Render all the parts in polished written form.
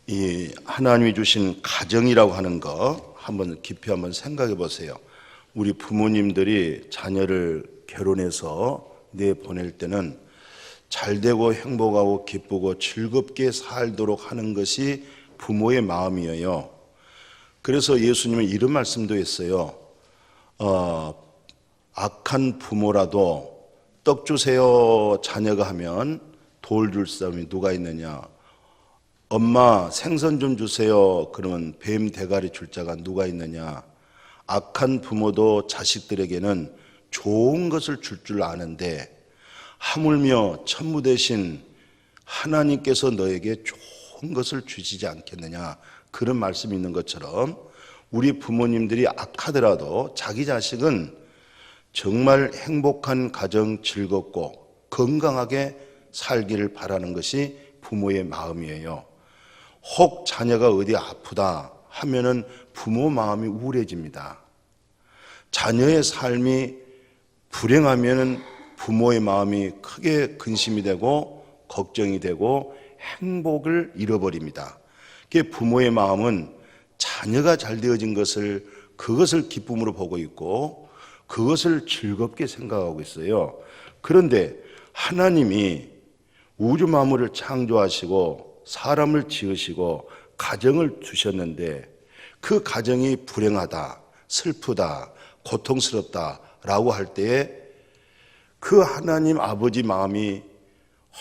이 하나님이 주신 가정이라고 하는 거 한번 깊이 한번 생각해 보세요. 우리 부모님들이 자녀를 결혼해서 내보낼 때는 잘되고 행복하고 기쁘고 즐겁게 살도록 하는 것이 부모의 마음이에요. 그래서 예수님은 이런 말씀도 했어요. 악한 부모라도 떡 주세요 자녀가 하면 돌 줄 사람이 누가 있느냐. 엄마 생선 좀 주세요 그러면 뱀 대가리 줄 자가 누가 있느냐. 악한 부모도 자식들에게는 좋은 것을 줄 아는데 하물며 천부 대신 하나님께서 너에게 좋은 것을 주시지 않겠느냐. 그런 말씀이 있는 것처럼 우리 부모님들이 악하더라도 자기 자식은 정말 행복한 가정, 즐겁고 건강하게 살기를 바라는 것이 부모의 마음이에요. 혹 자녀가 어디 아프다 하면은 부모 마음이 우울해집니다. 자녀의 삶이 불행하면은 부모의 마음이 크게 근심이 되고 걱정이 되고 행복을 잃어버립니다. 부모의 마음은 자녀가 잘 되어진 것을 그것을 기쁨으로 보고 있고 그것을 즐겁게 생각하고 있어요. 그런데 하나님이 우주 만물을 창조하시고 사람을 지으시고 가정을 주셨는데 그 가정이 불행하다, 슬프다, 고통스럽다라고 할 때에 그 하나님 아버지 마음이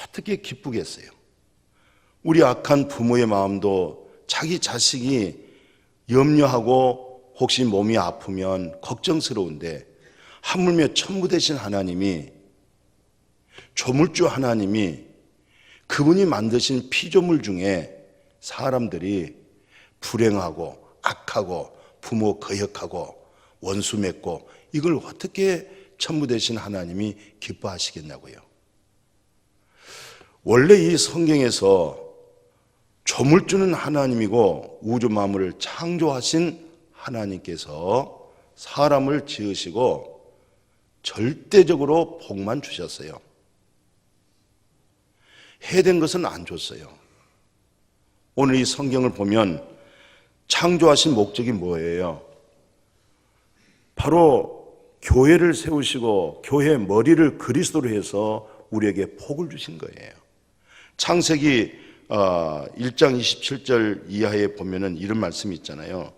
어떻게 기쁘겠어요? 우리 악한 부모의 마음도 자기 자식이 염려하고 혹시 몸이 아프면 걱정스러운데 하물며 천부 되신 하나님이 조물주 하나님이 그분이 만드신 피조물 중에 사람들이 불행하고 악하고 부모 거역하고 원수 맺고 이걸 어떻게 천부 되신 하나님이 기뻐하시겠냐고요. 원래 이 성경에서 조물주는 하나님이고 우주 만물을 창조하신 하나님께서 사람을 지으시고 절대적으로 복만 주셨어요. 해된 것은 안 줬어요. 오늘 이 성경을 보면 창조하신 목적이 뭐예요? 바로 교회를 세우시고 교회 머리를 그리스도로 해서 우리에게 복을 주신 거예요. 창세기 1장 27절 이하에 보면은 이런 말씀이 있잖아요.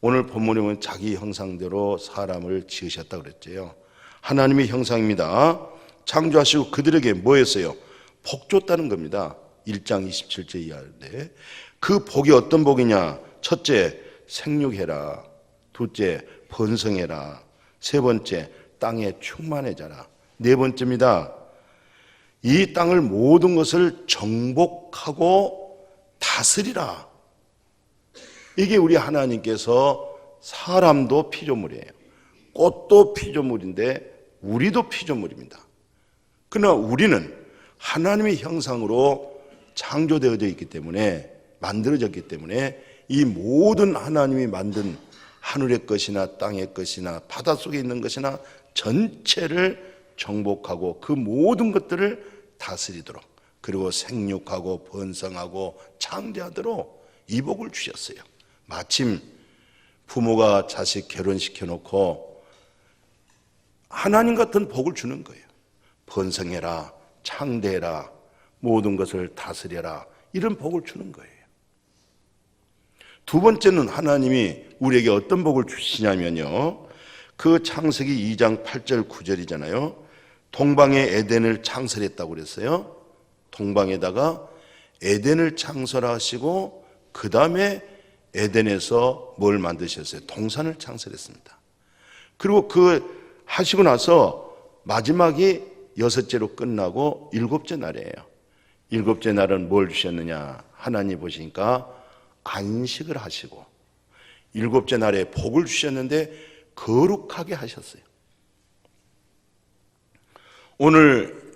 오늘 본문에 보면 자기 형상대로 사람을 지으셨다 그랬죠. 하나님의 형상입니다. 창조하시고 그들에게 뭐 했어요? 복 줬다는 겁니다. 1장 27절 이하인데 그 복이 어떤 복이냐? 첫째, 생육해라. 둘째, 번성해라. 세 번째, 땅에 충만해져라. 네 번째입니다. 이 땅을 모든 것을 정복하고 다스리라. 이게 우리 하나님께서 사람도 피조물이에요. 꽃도 피조물인데 우리도 피조물입니다. 그러나 우리는 하나님의 형상으로 창조되어져 있기 때문에 만들어졌기 때문에 이 모든 하나님이 만든 하늘의 것이나 땅의 것이나 바닷속에 있는 것이나 전체를 정복하고 그 모든 것들을 다스리도록 그리고 생육하고 번성하고 창대하도록 이 복을 주셨어요. 마침 부모가 자식 결혼시켜 놓고 하나님 같은 복을 주는 거예요. 번성해라, 창대해라, 모든 것을 다스려라, 이런 복을 주는 거예요. 두 번째는 하나님이 우리에게 어떤 복을 주시냐면요, 그 창세기 2장 8절 9절이잖아요. 동방에 에덴을 창설했다고 그랬어요. 동방에다가 에덴을 창설하시고 그 다음에 에덴에서 뭘 만드셨어요? 동산을 창설했습니다. 그리고 그 하시고 나서 마지막이 여섯째로 끝나고 일곱째 날이에요. 일곱째 날은 뭘 주셨느냐? 하나님 보시니까 안식을 하시고 일곱째 날에 복을 주셨는데 거룩하게 하셨어요. 오늘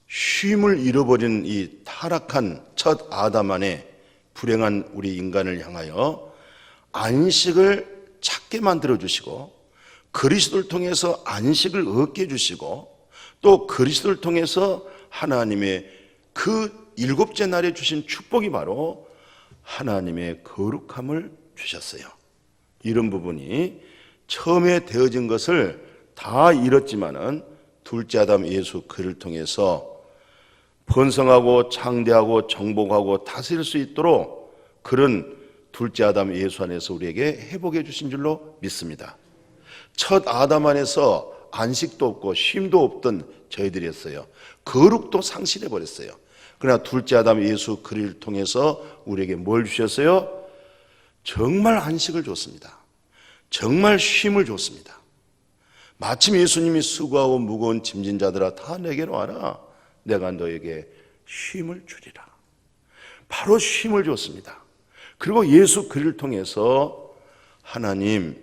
쉼을 잃어버린 이 타락한 첫 아담 안에 불행한 우리 인간을 향하여 안식을 찾게 만들어 주시고 그리스도를 통해서 안식을 얻게 해주시고 또 그리스도를 통해서 하나님의 그 일곱째 날에 주신 축복이 바로 하나님의 거룩함을 주셨어요. 이런 부분이 처음에 되어진 것을 다 잃었지만은 둘째 아담 예수 그를 통해서 번성하고 창대하고 정복하고 다스릴 수 있도록 그런 둘째 아담 예수 안에서 우리에게 회복해 주신 줄로 믿습니다. 첫 아담 안에서 안식도 없고 쉼도 없던 저희들이었어요. 거룩도 상실해 버렸어요. 그러나 둘째 아담 예수 그리스도를 통해서 우리에게 뭘 주셨어요? 정말 안식을 줬습니다. 정말 쉼을 줬습니다. 마침 예수님이 수고하고 무거운 짐진 자들아 다 내게로 와라. 내가 너에게 쉼을 주리라. 바로 쉼을 줬습니다. 그리고 예수 그리스도를 통해서 하나님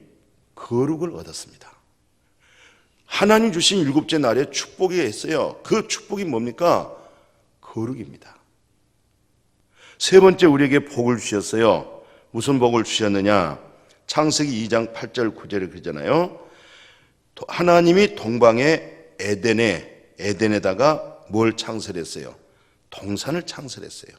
거룩을 얻었습니다. 하나님 주신 일곱째 날에 축복이 있어요. 그 축복이 뭡니까? 거룩입니다. 세 번째 우리에게 복을 주셨어요. 무슨 복을 주셨느냐? 창세기 2장 8절 9절에 그러잖아요. 하나님이 동방의 에덴에다가 뭘 창설했어요? 동산을 창설했어요.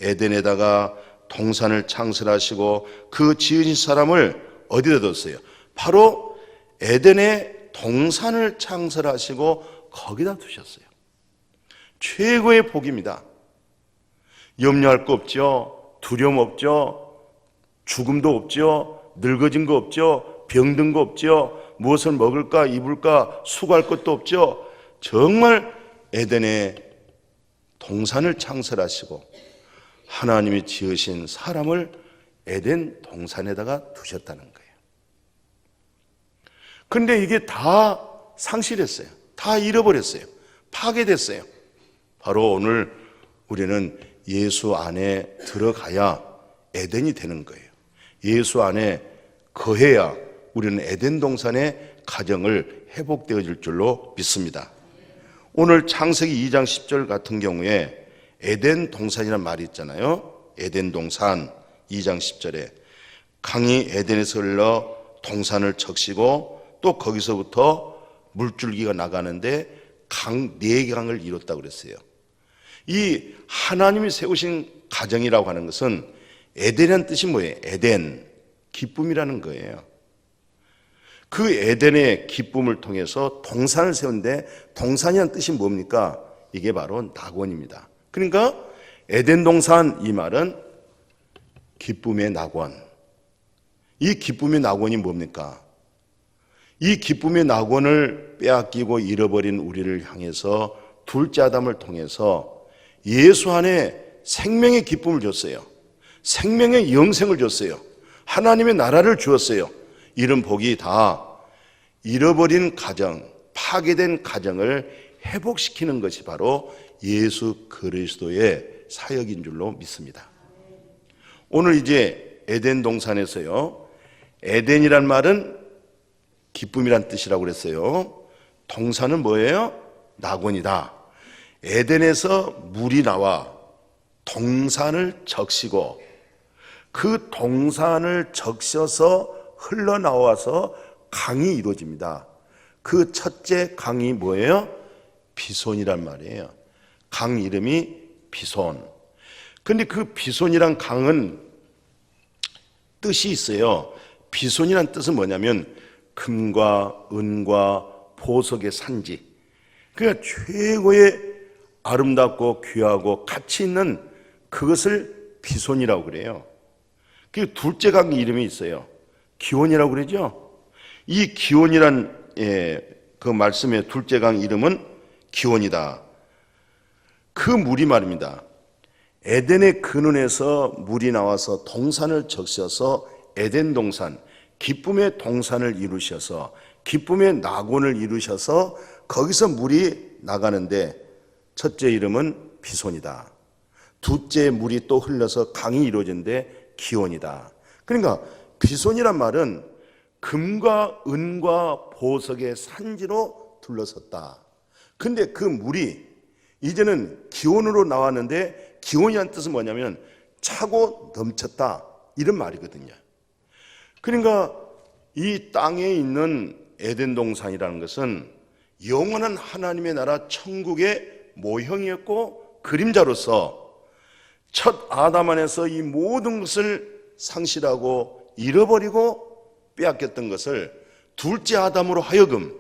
에덴에다가 동산을 창설하시고 그 지으신 사람을 어디다 뒀어요? 바로 에덴에 동산을 창설하시고 거기다 두셨어요. 최고의 복입니다. 염려할 거 없죠. 두려움 없죠. 죽음도 없죠. 늙어진 거 없죠. 병든 거 없죠. 무엇을 먹을까 입을까 수고할 것도 없죠. 정말 에덴에 동산을 창설하시고 하나님이 지으신 사람을 에덴 동산에다가 두셨다는 거예요. 그런데 이게 다 상실했어요. 다 잃어버렸어요. 파괴됐어요. 바로 오늘 우리는 예수 안에 들어가야 에덴이 되는 거예요. 예수 안에 거해야 우리는 에덴 동산의 가정을 회복되어질 줄로 믿습니다. 오늘 창세기 2장 10절 같은 경우에 에덴 동산이라는 말이 있잖아요. 에덴 동산 2장 10절에 강이 에덴에서 흘러 동산을 적시고 또 거기서부터 물줄기가 나가는데 강 4강을 이뤘다고 그랬어요. 이 하나님이 세우신 가정이라고 하는 것은 에덴이라는 뜻이 뭐예요? 에덴, 기쁨이라는 거예요. 그 에덴의 기쁨을 통해서 동산을 세운데 동산이라는 뜻이 뭡니까? 이게 바로 낙원입니다. 그러니까 에덴 동산 이 말은 기쁨의 낙원. 이 기쁨의 낙원이 뭡니까? 이 기쁨의 낙원을 빼앗기고 잃어버린 우리를 향해서 둘째 아담을 통해서 예수 안에 생명의 기쁨을 줬어요. 생명의 영생을 줬어요. 하나님의 나라를 주었어요. 이런 복이 다 잃어버린 가정, 파괴된 가정을 회복시키는 것이 바로 예수 그리스도의 사역인 줄로 믿습니다. 오늘 이제 에덴 동산에서요. 에덴이란 말은 기쁨이란 뜻이라고 그랬어요. 동산은 뭐예요? 낙원이다. 에덴에서 물이 나와 동산을 적시고 그 동산을 적셔서 흘러나와서 강이 이루어집니다. 그 첫째 강이 뭐예요? 비손이란 말이에요. 강 이름이 비손. 근데 그 비손이란 강은 뜻이 있어요. 비손이란 뜻은 뭐냐면 금과 은과 보석의 산지. 그러니까 최고의 아름답고 귀하고 가치 있는 그것을 비손이라고 그래요. 그 둘째 강 이름이 있어요. 기온이라고 그러죠. 이 기온이란 그 말씀의 둘째 강 이름은 기온이다. 그 물이 말입니다. 에덴의 근원에서 물이 나와서 동산을 적셔서 에덴 동산, 기쁨의 동산을 이루셔서 기쁨의 낙원을 이루셔서 거기서 물이 나가는데 첫째 이름은 비손이다. 둘째 물이 또 흘러서 강이 이루어지는데 기온이다. 그러니까 비손이란 말은 금과 은과 보석의 산지로 둘러섰다. 근데 그 물이 이제는 기온으로 나왔는데 기온이라는 뜻은 뭐냐면 차고 넘쳤다 이런 말이거든요. 그러니까 이 땅에 있는 에덴 동산이라는 것은 영원한 하나님의 나라 천국의 모형이었고 그림자로서 첫 아담 안에서 이 모든 것을 상실하고 잃어버리고 빼앗겼던 것을 둘째 아담으로 하여금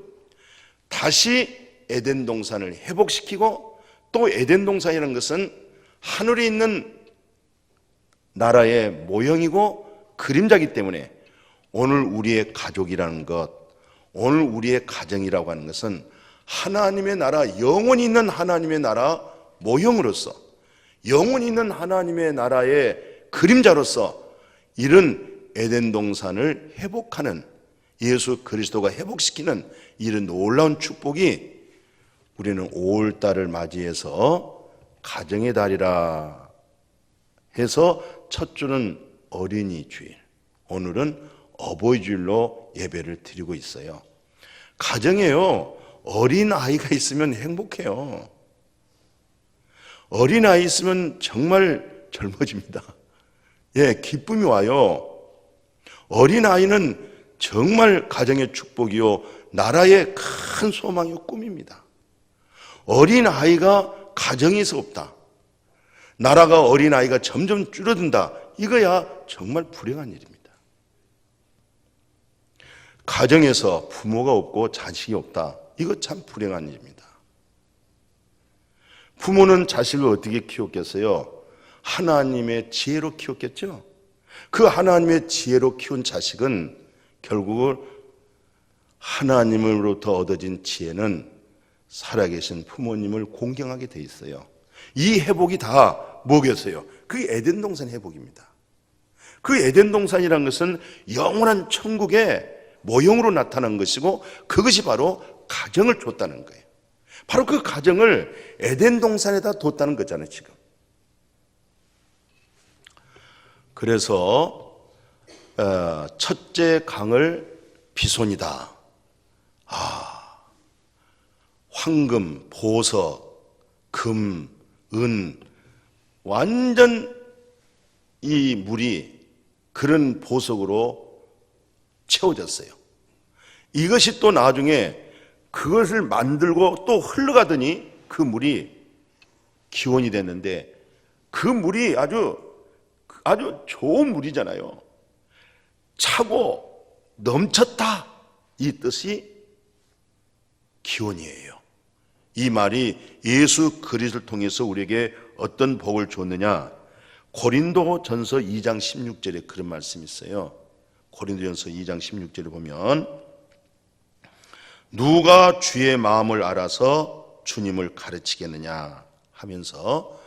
다시 에덴 동산을 회복시키고, 또 에덴 동산이라는 것은 하늘에 있는 나라의 모형이고 그림자이기 때문에 오늘 우리의 가족이라는 것, 오늘 우리의 가정이라고 하는 것은 하나님의 나라, 영원히 있는 하나님의 나라 모형으로서, 영원히 있는 하나님의 나라의 그림자로서 이런 에덴 동산을 회복하는, 예수 그리스도가 회복시키는 이런 놀라운 축복이 우리는 5월달을 맞이해서 가정의 달이라 해서 첫 주는 어린이 주일, 오늘은 어버이 주일로 예배를 드리고 있어요. 가정에요, 어린 아이가 있으면 행복해요. 어린 아이 있으면 정말 젊어집니다. 예, 기쁨이 와요. 어린 아이는 정말 가정의 축복이요, 나라의 큰 소망이요, 꿈입니다. 어린 아이가 가정에서 없다, 나라가 어린 아이가 점점 줄어든다, 이거야 정말 불행한 일입니다. 가정에서 부모가 없고 자식이 없다, 이거 참 불행한 일입니다. 부모는 자식을 어떻게 키웠겠어요? 하나님의 지혜로 키웠겠죠? 그 하나님의 지혜로 키운 자식은 결국은 하나님으로부터 얻어진 지혜는 살아계신 부모님을 공경하게 돼 있어요. 이 회복이 다 뭐겠어요? 그 에덴 동산 회복입니다. 그 에덴 동산이라는 것은 영원한 천국의 모형으로 나타난 것이고, 그것이 바로 가정을 줬다는 거예요. 바로 그 가정을 에덴 동산에다 뒀다는 거잖아요, 지금. 그래서 첫째 강을 비손이다. 황금, 보석, 금, 은, 완전 이 물이 그런 보석으로 채워졌어요. 이것이 또 나중에 그것을 만들고 또 흘러가더니 그 물이 기원이 됐는데, 그 물이 아주 좋은 물이잖아요. 차고 넘쳤다, 이 뜻이 기원이에요. 이 말이 예수 그리스도를 통해서 우리에게 어떤 복을 줬느냐, 고린도전서 2장 16절에 그런 말씀이 있어요. 고린도전서 2장 16절에 보면, 누가 주의 마음을 알아서 주님을 가르치겠느냐 하면서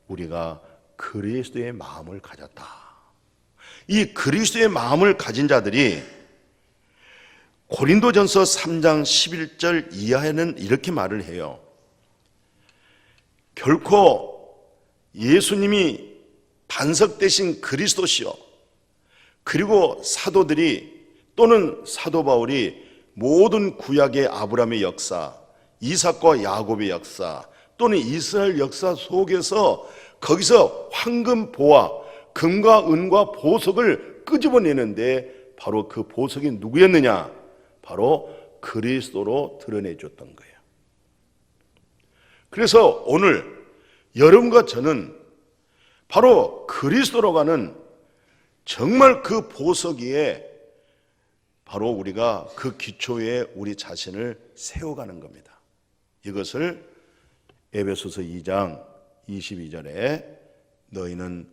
우리가 그리스도의 마음을 가졌다. 이 그리스도의 마음을 가진 자들이 고린도전서 3장 11절 이하에는 이렇게 말을 해요. 결코 예수님이 반석되신 그리스도시요, 그리고 사도들이 또는 사도 바울이 모든 구약의 아브라함의 역사, 이삭과 야곱의 역사, 또는 이스라엘 역사 속에서 거기서 황금 보화, 금과 은과 보석을 끄집어내는데 바로 그 보석이 누구였느냐? 바로 그리스도로 드러내줬던 거예요. 그래서 오늘 여러분과 저는 바로 그리스도로 가는 정말 그 보석 위에 바로 우리가 그 기초에 우리 자신을 세워가는 겁니다. 이것을 에베소서 2장 22절에 너희는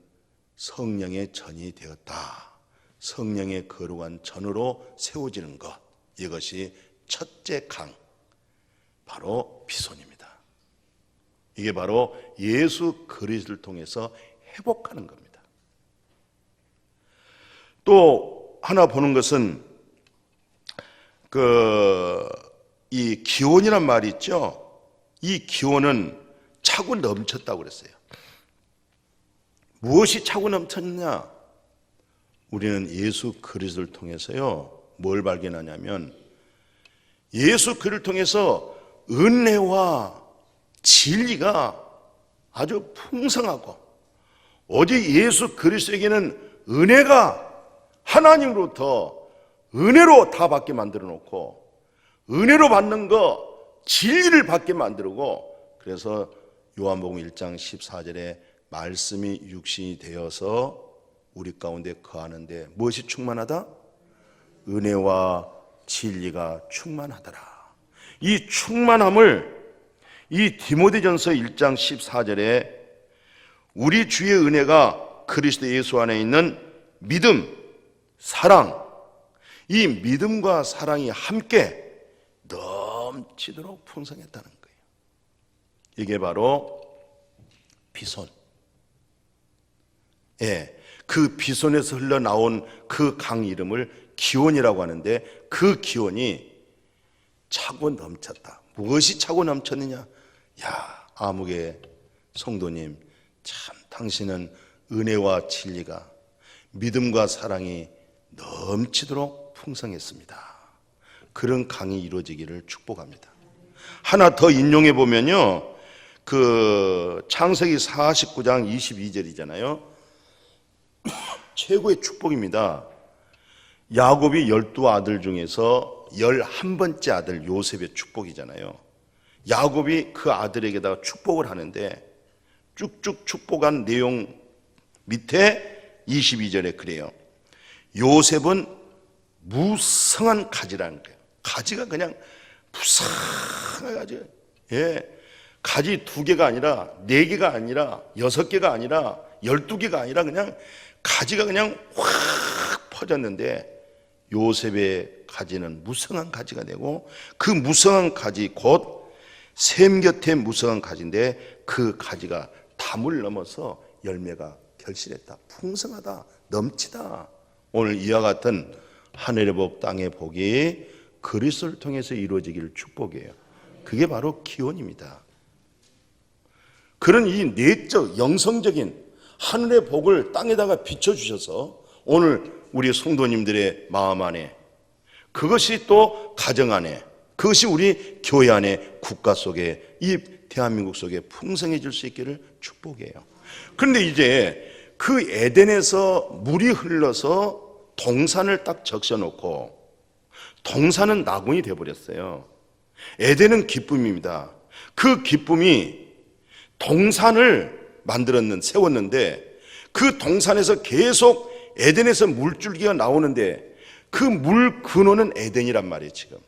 성령의 전이 되었다, 성령의 거룩한 전으로 세워지는 것, 이것이 첫째 강, 바로 비손입니다. 이게 바로 예수 그리스도를 통해서 회복하는 겁니다. 또 하나 보는 것은 이 기원이란 말이 있죠. 이 기원은 차고 넘쳤다고 그랬어요. 무엇이 차고 넘쳤느냐? 우리는 예수 그리스도를 통해서요, 뭘 발견하냐면 예수 그리스도를 통해서 은혜와 진리가 아주 풍성하고, 오직 예수 그리스도에게는 은혜가 하나님으로부터 은혜로 다 받게 만들어 놓고, 은혜로 받는 거 진리를 받게 만들고, 그래서 요한복음 1장 14절에 말씀이 육신이 되어서 우리 가운데 거하는데 무엇이 충만하다? 은혜와 진리가 충만하더라. 이 충만함을 이 디모데전서 1장 14절에 우리 주의 은혜가 그리스도 예수 안에 있는 믿음, 사랑, 이 믿음과 사랑이 함께 넘치도록 풍성했다는 거예요. 이게 바로 비손. 그 비손에서 흘러나온 그 강 이름을 기온이라고 하는데 그 기온이 차고 넘쳤다. 무엇이 차고 넘쳤느냐? 야, 아무개 성도님, 참 당신은 은혜와 진리가 믿음과 사랑이 넘치도록 풍성했습니다. 그런 강이 이루어지기를 축복합니다. 하나 더 인용해 보면요, 그 창세기 49장 22절이잖아요. 최고의 축복입니다. 야곱이 12아들 중에서 11번째 아들 요셉의 축복이잖아요. 야곱이 그 아들에게다가 축복을 하는데 쭉쭉 축복한 내용 밑에 22절에 그래요. 요셉은 무성한 가지라는 거예요. 가지가 그냥 무성한 가지. 가지 2개가 아니라 4개가 아니라 6개가 아니라 12개가 아니라 그냥 가지가 그냥 확 퍼졌는데 요셉의 가지는 무성한 가지가 되고 그 무성한 가지 곧 샘 곁에 무성한 가지인데 그 가지가 담을 넘어서 열매가 결실했다. 풍성하다. 넘치다. 오늘 이와 같은 하늘의 복 땅의 복이 그리스도를 통해서 이루어지기를 축복해요. 그게 바로 기원입니다. 그런 이 내적 영성적인 하늘의 복을 땅에다가 비춰주셔서 오늘 우리 성도님들의 마음 안에 그것이 또 가정 안에 그것이 우리 교회 안에 국가 속에 이 대한민국 속에 풍성해질 수 있기를 축복해요. 그런데 이제 그 에덴에서 물이 흘러서 동산을 딱 적셔놓고 동산은 낙원이 되어버렸어요. 에덴은 기쁨입니다. 그 기쁨이 동산을 세웠는데 그 동산에서 계속 에덴에서 물줄기가 나오는데 그 물 근원은 에덴이란 말이에요. 지금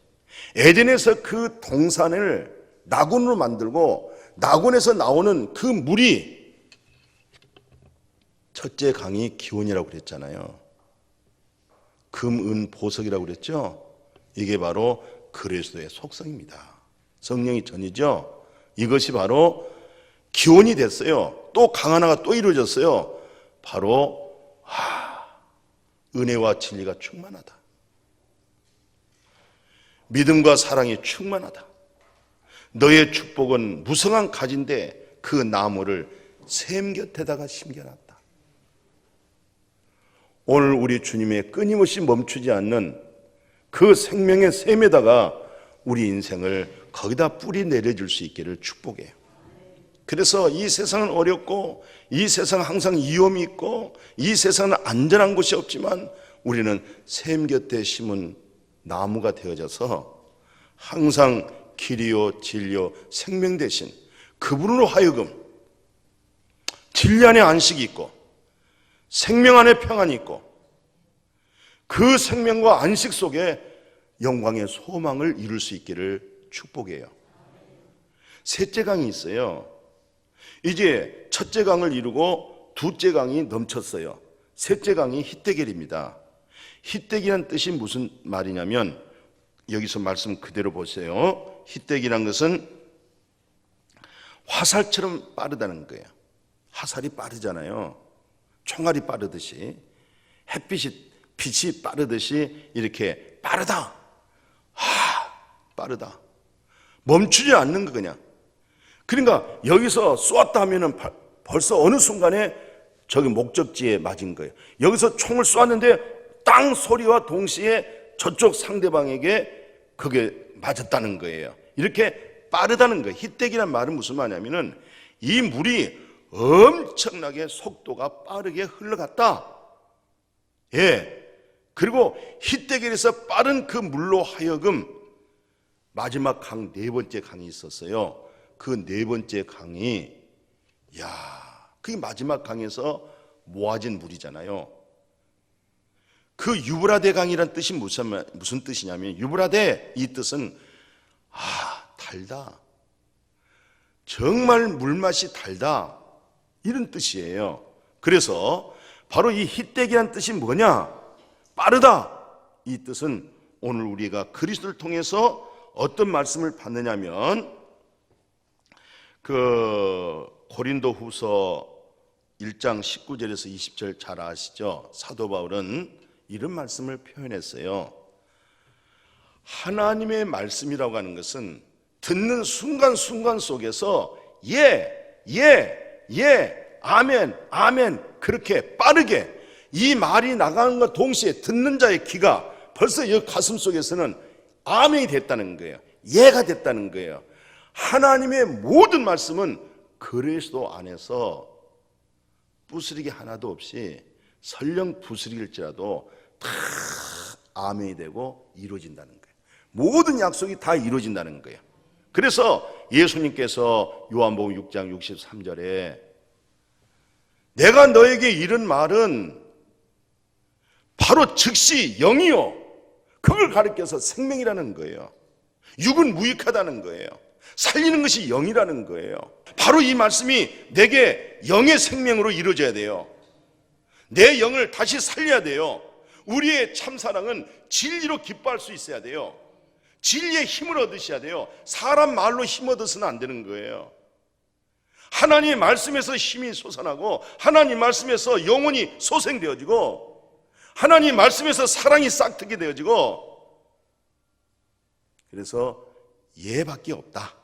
에덴에서 그 동산을 낙원으로 만들고 낙원에서 나오는 그 물이 첫째 강이 기온이라고 그랬잖아요. 금, 은, 보석이라고 그랬죠. 이게 바로 그리스도의 속성입니다. 성령이 전이죠. 이것이 바로 기온이 됐어요. 또 강 하나가 또 이루어졌어요. 바로 은혜와 진리가 충만하다. 믿음과 사랑이 충만하다. 너의 축복은 무성한 가지인데 그 나무를 샘 곁에다가 심겨놨다. 오늘 우리 주님의 끊임없이 멈추지 않는 그 생명의 샘에다가 우리 인생을 거기다 뿌리 내려줄 수 있기를 축복해요. 그래서 이 세상은 어렵고 이 세상은 항상 위험이 있고 이 세상은 안전한 곳이 없지만 우리는 샘 곁에 심은 나무가 되어져서 항상 길이요 진리요 생명 대신 그분으로 하여금 진리 안에 안식이 있고 생명 안에 평안이 있고 그 생명과 안식 속에 영광의 소망을 이룰 수 있기를 축복해요. 셋째 강이 있어요. 이제 첫째 강을 이루고 둘째 강이 넘쳤어요. 셋째 강이 히데겔입니다. 히데겔이라는 뜻이 무슨 말이냐면 여기서 말씀 그대로 보세요. 히데겔이라는 것은 화살처럼 빠르다는 거예요. 화살이 빠르잖아요. 총알이 빠르듯이 빛이 빠르듯이 이렇게 빠르다. 빠르다. 멈추지 않는 거 그냥. 그러니까 여기서 쏘았다 하면은 벌써 어느 순간에 저기 목적지에 맞은 거예요. 여기서 총을 쏘았는데 땅 소리와 동시에 저쪽 상대방에게 그게 맞았다는 거예요. 이렇게 빠르다는 거예요. 히데겔이란 말은 무슨 말이냐면은 이 물이 엄청나게 속도가 빠르게 흘러갔다. 그리고 히데겔에서 빠른 그 물로 하여금 마지막 강 4번째 강이 있었어요. 그 4번째 강이 그게 마지막 강에서 모아진 물이잖아요. 그 유브라데 강이란 뜻이 무슨 뜻이냐면, 유브라데 이 뜻은 달다, 정말 물맛이 달다, 이런 뜻이에요. 그래서 바로 이 히데기란 뜻이 뭐냐? 빠르다. 이 뜻은 오늘 우리가 그리스도를 통해서 어떤 말씀을 받느냐면, 그 고린도 후서 1장 19절에서 20절 잘 아시죠? 사도 바울은 이런 말씀을 표현했어요. 하나님의 말씀이라고 하는 것은 듣는 순간순간 속에서 아멘, 아멘, 그렇게 빠르게 이 말이 나가는 것 동시에 듣는 자의 귀가 벌써 이 가슴 속에서는 아멘이 됐다는 거예요. 예가 됐다는 거예요. 하나님의 모든 말씀은 그리스도 안에서 부스러기 하나도 없이 설령 부스러기일지라도 다 아멘이 되고 이루어진다는 거예요. 모든 약속이 다 이루어진다는 거예요. 그래서 예수님께서 요한복음 6장 63절에 내가 너에게 이른 말은 바로 즉시 영이요, 그걸 가리켜서 생명이라는 거예요. 육은 무익하다는 거예요. 살리는 것이 영이라는 거예요. 바로 이 말씀이 내게 영의 생명으로 이루어져야 돼요. 내 영을 다시 살려야 돼요. 우리의 참사랑은 진리로 기뻐할 수 있어야 돼요. 진리의 힘을 얻으셔야 돼요. 사람 말로 힘 얻어서는 안 되는 거예요. 하나님의 말씀에서 힘이 솟아나고, 하나님 말씀에서 영혼이 소생되어지고, 하나님 말씀에서 사랑이 싹트게 되어지고, 그래서 예밖에 없다,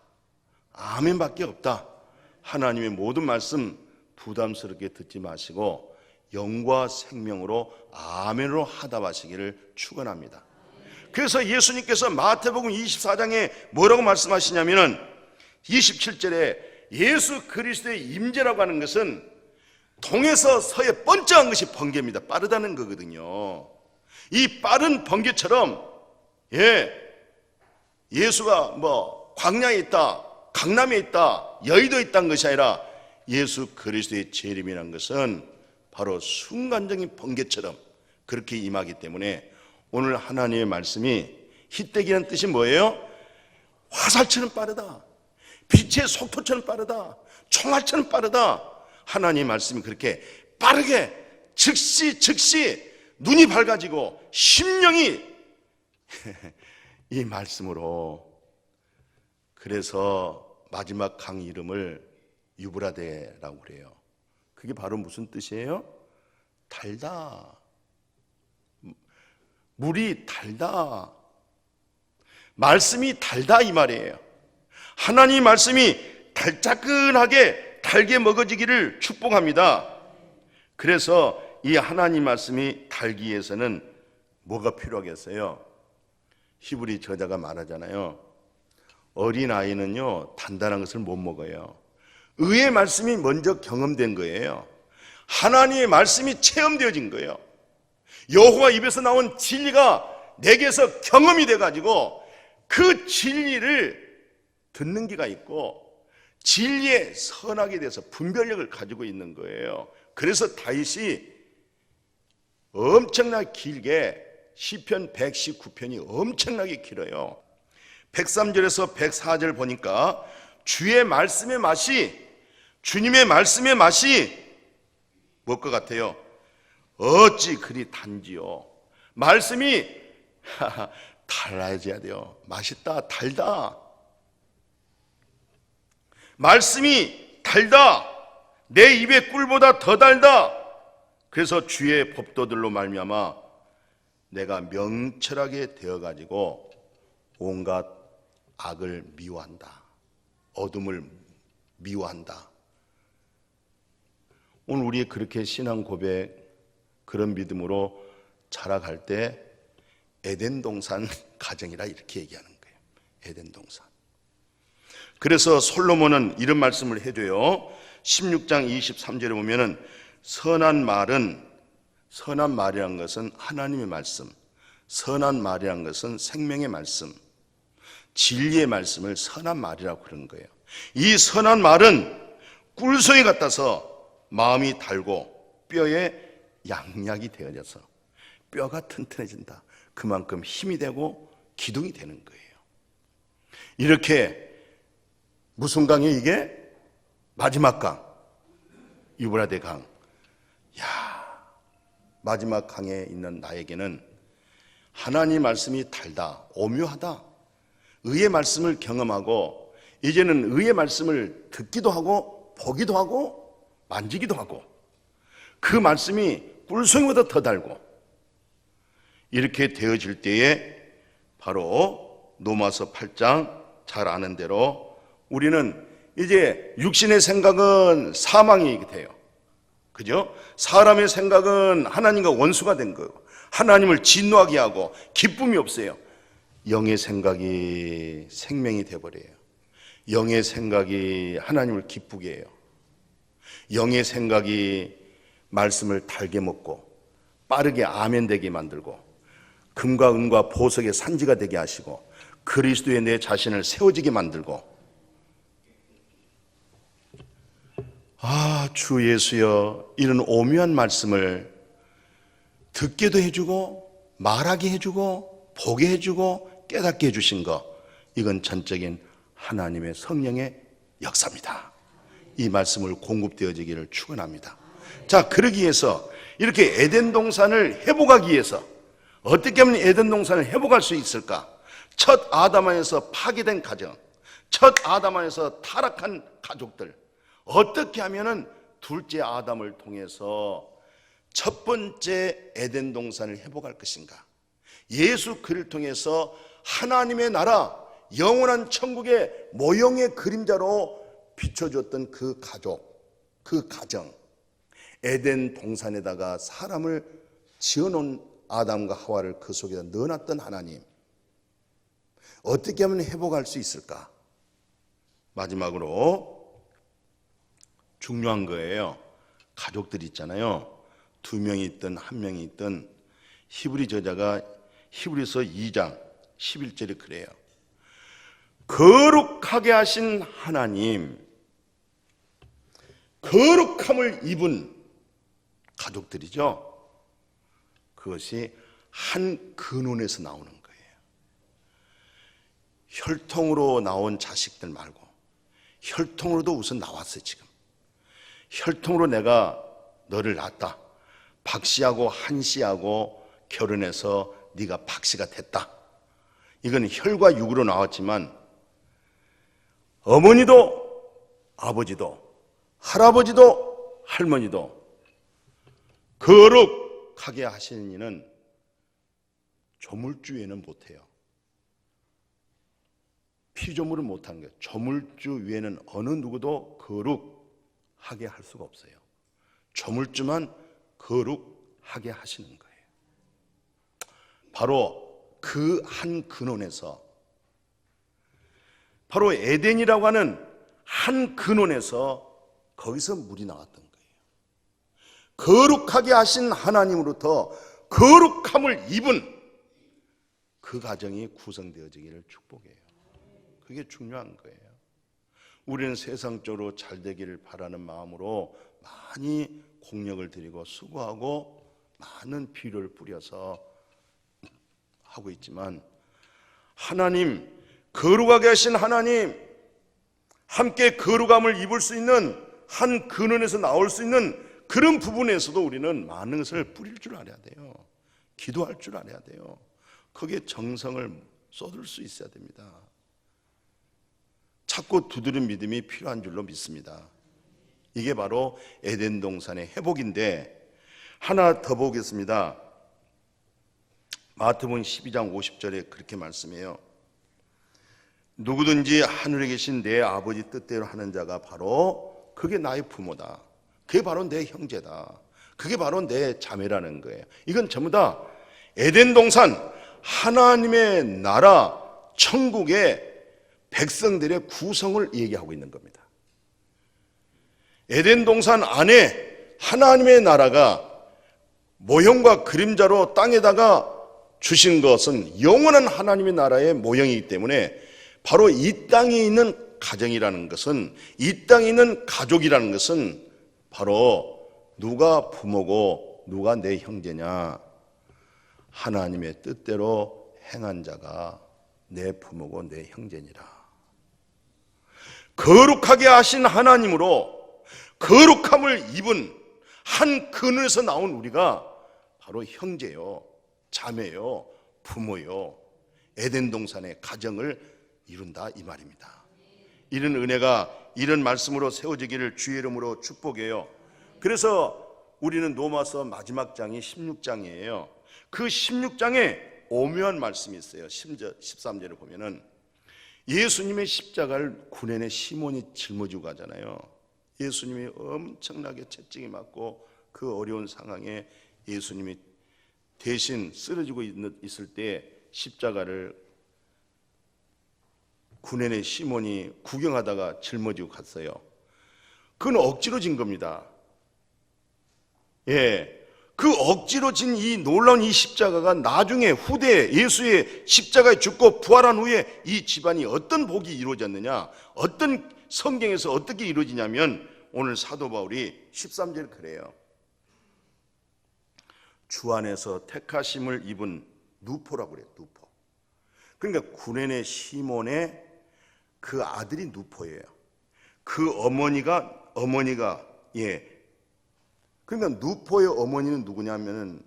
아멘밖에 없다. 하나님의 모든 말씀 부담스럽게 듣지 마시고 영과 생명으로 아멘으로 하답하시기를 축원합니다. 그래서 예수님께서 마태복음 24장에 뭐라고 말씀하시냐면은 27절에 예수 그리스도의 임재라고 하는 것은 동에서 서에 번쩍한 것이 번개입니다. 빠르다는 거거든요. 이 빠른 번개처럼 예수가 뭐 광야에 있다, 강남에 있다, 여의도에 있다는 것이 아니라 예수 그리스도의 재림이라는 것은 바로 순간적인 번개처럼 그렇게 임하기 때문에 오늘 하나님의 말씀이 히데기라는 뜻이 뭐예요? 화살처럼 빠르다, 빛의 속도처럼 빠르다, 총알처럼 빠르다. 하나님의 말씀이 그렇게 빠르게 즉시 눈이 밝아지고 심령이 이 말씀으로, 그래서 마지막 강 이름을 유브라데라고 그래요. 그게 바로 무슨 뜻이에요? 달다, 물이 달다, 말씀이 달다, 이 말이에요. 하나님 말씀이 달짝근하게 달게 먹어지기를 축복합니다. 그래서 이 하나님 말씀이 달기 위해서는 뭐가 필요하겠어요? 히브리 저자가 말하잖아요. 어린아이는요 단단한 것을 못 먹어요. 의의 말씀이 먼저 경험된 거예요. 하나님의 말씀이 체험되어진 거예요. 여호와 입에서 나온 진리가 내게서 경험이 돼가지고 그 진리를 듣는 기가 있고 진리에 선하게 돼서 분별력을 가지고 있는 거예요. 그래서 다윗이 엄청나게 길게 시편 119편이 엄청나게 길어요. 103절에서 104절 보니까 주의 말씀의 맛이, 주님의 말씀의 맛이 뭘 것 같아요? 어찌 그리 단지요. 말씀이 달라져야 돼요. 맛있다, 달다. 말씀이 달다, 내 입의 꿀보다 더 달다. 그래서 주의 법도들로 말미암아 내가 명철하게 되어가지고 온갖 악을 미워한다, 어둠을 미워한다. 오늘 우리 그렇게 신앙 고백, 그런 믿음으로 자라갈 때 에덴 동산 가정이라 이렇게 얘기하는 거예요. 에덴 동산. 그래서 솔로몬은 이런 말씀을 해줘요. 16장 23절에 보면은 선한 말이란 것은 하나님의 말씀, 선한 말이란 것은 생명의 말씀, 진리의 말씀을 선한 말이라고 그러는 거예요. 이 선한 말은 꿀송이 같아서 마음이 달고 뼈에 양약이 되어져서 뼈가 튼튼해진다. 그만큼 힘이 되고 기둥이 되는 거예요. 이렇게 무슨 강이에요 이게? 마지막 강, 유브라데 강. 마지막 강에 있는 나에게는 하나님 말씀이 달다, 오묘하다. 의의 말씀을 경험하고 이제는 의의 말씀을 듣기도 하고 보기도 하고 만지기도 하고 그 말씀이 꿀송이보다 더 달고 이렇게 되어질 때에 바로 로마서 8장 잘 아는 대로 우리는 이제 육신의 생각은 사망이 돼요. 그죠? 사람의 생각은 하나님과 원수가 된 거예요. 하나님을 진노하게 하고 기쁨이 없어요. 영의 생각이 생명이 되어버려요. 영의 생각이 하나님을 기쁘게 해요. 영의 생각이 말씀을 달게 먹고 빠르게 아멘 되게 만들고 금과 은과 보석의 산지가 되게 하시고 그리스도의 내 자신을 세워지게 만들고 주 예수여, 이런 오묘한 말씀을 듣게도 해주고 말하게 해주고 보게 해주고 깨닫게 해주신 것, 이건 전적인 하나님의 성령의 역사입니다. 이 말씀을 공급되어지기를 축원합니다. 자, 그러기 위해서 이렇게 에덴 동산을 회복하기 위해서 어떻게 하면 에덴 동산을 회복할 수 있을까? 첫 아담 안에서 파괴된 가정, 첫 아담 안에서 타락한 가족들, 어떻게 하면은 둘째 아담을 통해서 첫 번째 에덴 동산을 회복할 것인가? 예수 그리스도를 통해서 하나님의 나라, 영원한 천국의 모형의 그림자로 비춰줬던 그 가족, 그 가정, 에덴 동산에다가 사람을 지어놓은 아담과 하와를 그 속에다 넣어놨던 하나님, 어떻게 하면 회복할 수 있을까? 마지막으로 중요한 거예요. 가족들 있잖아요. 2명이 있든 1명이 있든 히브리 저자가 히브리서 2장 11절에 그래요. 거룩하게 하신 하나님, 거룩함을 입은 가족들이죠. 그것이 한 근원에서 나오는 거예요. 혈통으로 나온 자식들 말고 혈통으로도 우선 나왔어요. 지금 혈통으로 내가 너를 낳았다. 박씨하고 한씨하고 결혼해서 네가 박씨가 됐다. 이건 혈과 육으로 나왔지만 어머니도 아버지도 할아버지도 할머니도 거룩하게 하시는 이는 조물주 외에는 못해요. 피조물은 못하는 거예요. 조물주 외에는 어느 누구도 거룩하게 할 수가 없어요. 조물주만 거룩하게 하시는 거예요. 바로 그 한 근원에서, 바로 에덴이라고 하는 한 근원에서 거기서 물이 나왔던 거예요. 거룩하게 하신 하나님으로부터 거룩함을 입은 그 가정이 구성되어지기를 축복해요. 그게 중요한 거예요. 우리는 세상적으로 잘 되기를 바라는 마음으로 많이 공력을 들이고 수고하고 많은 비료를 뿌려서 하고 있지만, 하나님, 거룩하게 하신 하나님, 함께 거룩함을 입을 수 있는 한 근원에서 나올 수 있는 그런 부분에서도 우리는 많은 것을 뿌릴 줄 알아야 돼요. 기도할 줄 알아야 돼요. 거기에 정성을 쏟을 수 있어야 됩니다. 찾고 두드린 믿음이 필요한 줄로 믿습니다. 이게 바로 에덴 동산의 회복인데, 하나 더 보겠습니다. 마태복음 12장 50절에 그렇게 말씀해요. 누구든지 하늘에 계신 내 아버지 뜻대로 하는 자가 바로 그게 나의 부모다. 그게 바로 내 형제다. 그게 바로 내 자매라는 거예요. 이건 전부 다 에덴 동산, 하나님의 나라, 천국의 백성들의 구성을 얘기하고 있는 겁니다. 에덴 동산 안에 하나님의 나라가 모형과 그림자로 땅에다가 주신 것은 영원한 하나님의 나라의 모형이기 때문에 바로 이 땅에 있는 가정이라는 것은, 이 땅에 있는 가족이라는 것은 바로 누가 부모고 누가 내 형제냐? 하나님의 뜻대로 행한 자가 내 부모고 내 형제니라. 거룩하게 하신 하나님으로 거룩함을 입은 한 근원에서 나온 우리가 바로 형제요, 자매요, 부모요, 에덴 동산의 가정을 이룬다 이 말입니다. 이런 은혜가 이런 말씀으로 세워지기를 주의 이름으로 축복해요. 그래서 우리는 로마서 마지막 장이 16장이에요. 그 16장에 오묘한 말씀이 있어요. 13절을 보면은 예수님의 십자가를 구레네 시몬이 짊어지고 가잖아요. 예수님이 엄청나게 채찍이 맞고 그 어려운 상황에 예수님이 대신 쓰러지고 있을 때 십자가를 구레네 시몬이 구경하다가 짊어지고 갔어요. 그건 억지로 진 겁니다. 그 억지로 진 이 놀라운 이 십자가가 나중에 후대에 예수의 십자가에 죽고 부활한 후에 이 집안이 어떤 복이 이루어졌느냐, 어떤 성경에서 어떻게 이루어지냐면 오늘 사도 바울이 13절 그래요. 주 안에서 택하심을 입은 누포라고 그래요. 누포. 그러니까 구레네 시몬의 그 아들이 누포예요. 그 어머니가 그러니까 누포의 어머니는 누구냐면은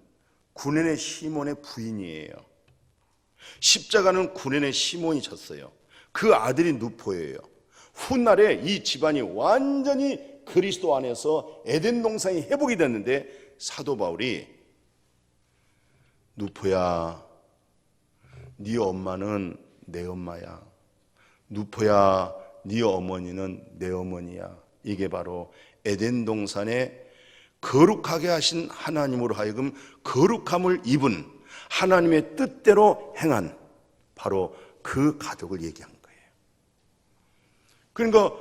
구레네 시몬의 부인이에요. 십자가는 구레네 시몬이 졌어요. 그 아들이 누포예요. 훗날에 이 집안이 완전히 그리스도 안에서 에덴 동산이 회복이 됐는데 사도 바울이 누포야, 네 엄마는 내 엄마야. 누포야, 네 어머니는 내 어머니야. 이게 바로 에덴 동산에 거룩하게 하신 하나님으로 하여금 거룩함을 입은 하나님의 뜻대로 행한 바로 그 가족을 얘기한 거예요. 그러니까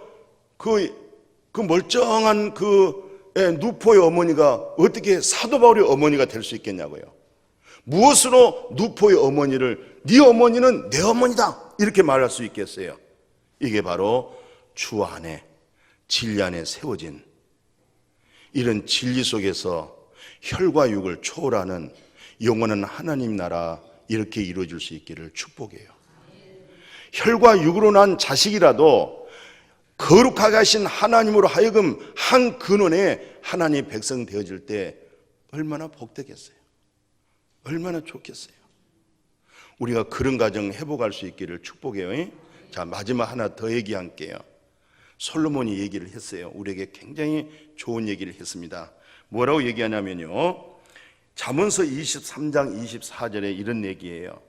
그 멀쩡한 그 누포의 어머니가 어떻게 사도 바울의 어머니가 될 수 있겠냐고요. 무엇으로 누포의 어머니를 네 어머니는 내 어머니다 이렇게 말할 수 있겠어요? 이게 바로 주 안에 진리 안에 세워진 이런 진리 속에서 혈과 육을 초월하는 영원한 하나님 나라 이렇게 이루어질 수 있기를 축복해요. 혈과 육으로 난 자식이라도 거룩하게 하신 하나님으로 하여금 한 근원에 하나님의 백성 되어질 때 얼마나 복되겠어요. 얼마나 좋겠어요. 우리가 그런 가정 회복할 수 있기를 축복해요. 자, 마지막 하나 더 얘기할게요. 솔로몬이 얘기를 했어요. 우리에게 굉장히 좋은 얘기를 했습니다. 뭐라고 얘기하냐면요, 잠언서 23장 24절에 이런 얘기예요.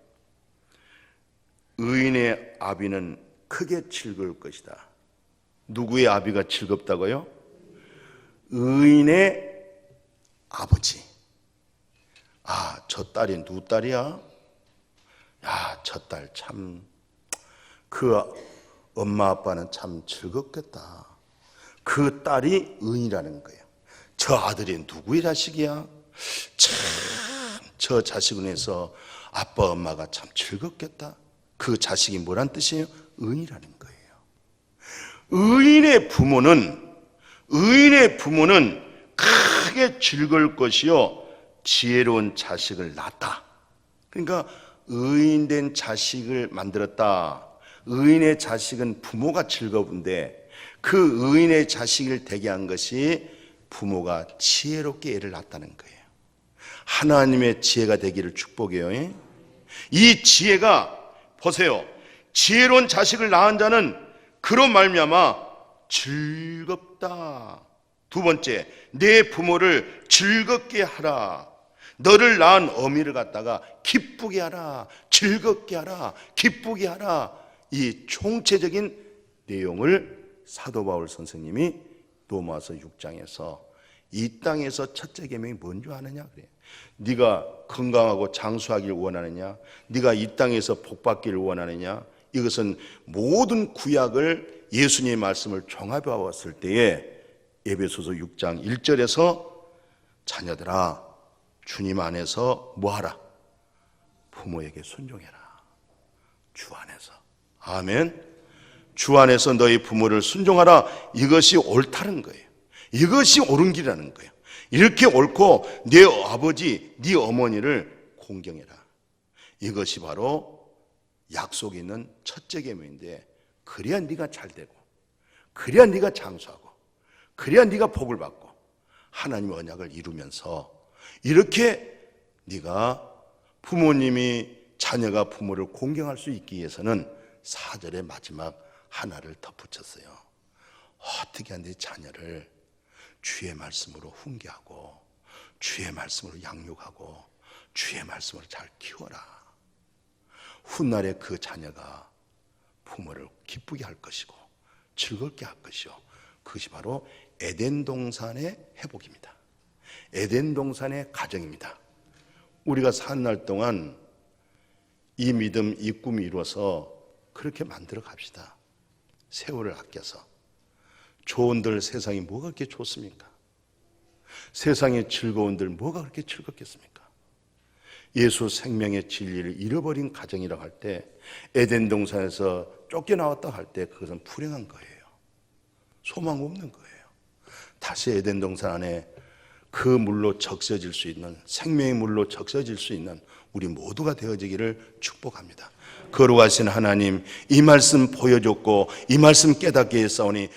의인의 아비는 크게 즐거울 것이다. 누구의 아비가 즐겁다고요? 의인의 아버지. 아, 저 딸이 누구 딸이야? 야, 저 딸 참, 그 엄마 아빠는 참 즐겁겠다. 그 딸이 의인이라는 거예요. 저 아들이 누구의 자식이야? 참, 저 자식을 위해서 아빠 엄마가 참 즐겁겠다. 그 자식이 뭐란 뜻이에요? 의인이라는 거예요. 의인의 부모는 크게 즐거울 것이요 지혜로운 자식을 낳았다. 그러니까 의인된 자식을 만들었다. 의인의 자식은 부모가 즐거운데 그 의인의 자식을 되게 한 것이 부모가 지혜롭게 애를 낳았다는 거예요. 하나님의 지혜가 되기를 축복해요. 이 지혜가 보세요. 지혜로운 자식을 낳은 자는 그런 말미암아 즐겁다. 두 번째, 내 부모를 즐겁게 하라. 너를 낳은 어미를 갖다가 기쁘게 하라. 즐겁게 하라. 기쁘게 하라. 이 총체적인 내용을 사도 바울 선생님이 로마서 6장에서 이 땅에서 첫째 계명이 뭔지 아느냐 그래요. 네가 건강하고 장수하기를 원하느냐, 네가 이 땅에서 복받기를 원하느냐, 이것은 모든 구약을 예수님의 말씀을 종합해 봤을 때에 에베소서 6장 1절에서 자녀들아 주님 안에서 뭐하라? 부모에게 순종해라. 주 안에서. 아멘. 주 안에서 너희 부모를 순종하라. 이것이 옳다는 거예요. 이것이 옳은 길이라는 거예요. 이렇게 옳고 네 아버지, 네 어머니를 공경해라. 이것이 바로 약속이 있는 첫째 계명인데, 그래야 네가 잘 되고, 그래야 네가 장수하고, 그래야 네가 복을 받고 하나님의 언약을 이루면서, 이렇게 네가 부모님이, 자녀가 부모를 공경할 수 있기 위해서는 4절의 마지막 하나를 덧붙였어요. 어떻게 네 자녀를 주의 말씀으로 훈계하고, 주의 말씀으로 양육하고, 주의 말씀으로 잘 키워라. 훗날에 그 자녀가 부모를 기쁘게 할 것이고 즐겁게 할 것이요, 그것이 바로 에덴 동산의 회복입니다. 에덴 동산의 가정입니다. 우리가 사는 날 동안 이 믿음, 이 꿈이 이루어서 그렇게 만들어 갑시다. 세월을 아껴서. 좋은들 세상이 뭐가 그렇게 좋습니까? 세상에 즐거운들 뭐가 그렇게 즐겁겠습니까? 예수 생명의 진리를 잃어버린 가정이라고 할 때, 에덴 동산에서 쫓겨나왔다 할 때 그것은 불행한 거예요. 소망 없는 거예요. 다시 에덴 동산 안에 그 물로 적셔질 수 있는, 생명의 물로 적셔질 수 있는 우리 모두가 되어지기를 축복합니다. 거룩하신 하나님, 이 말씀 보여줬고 이 말씀 깨닫게 했사오니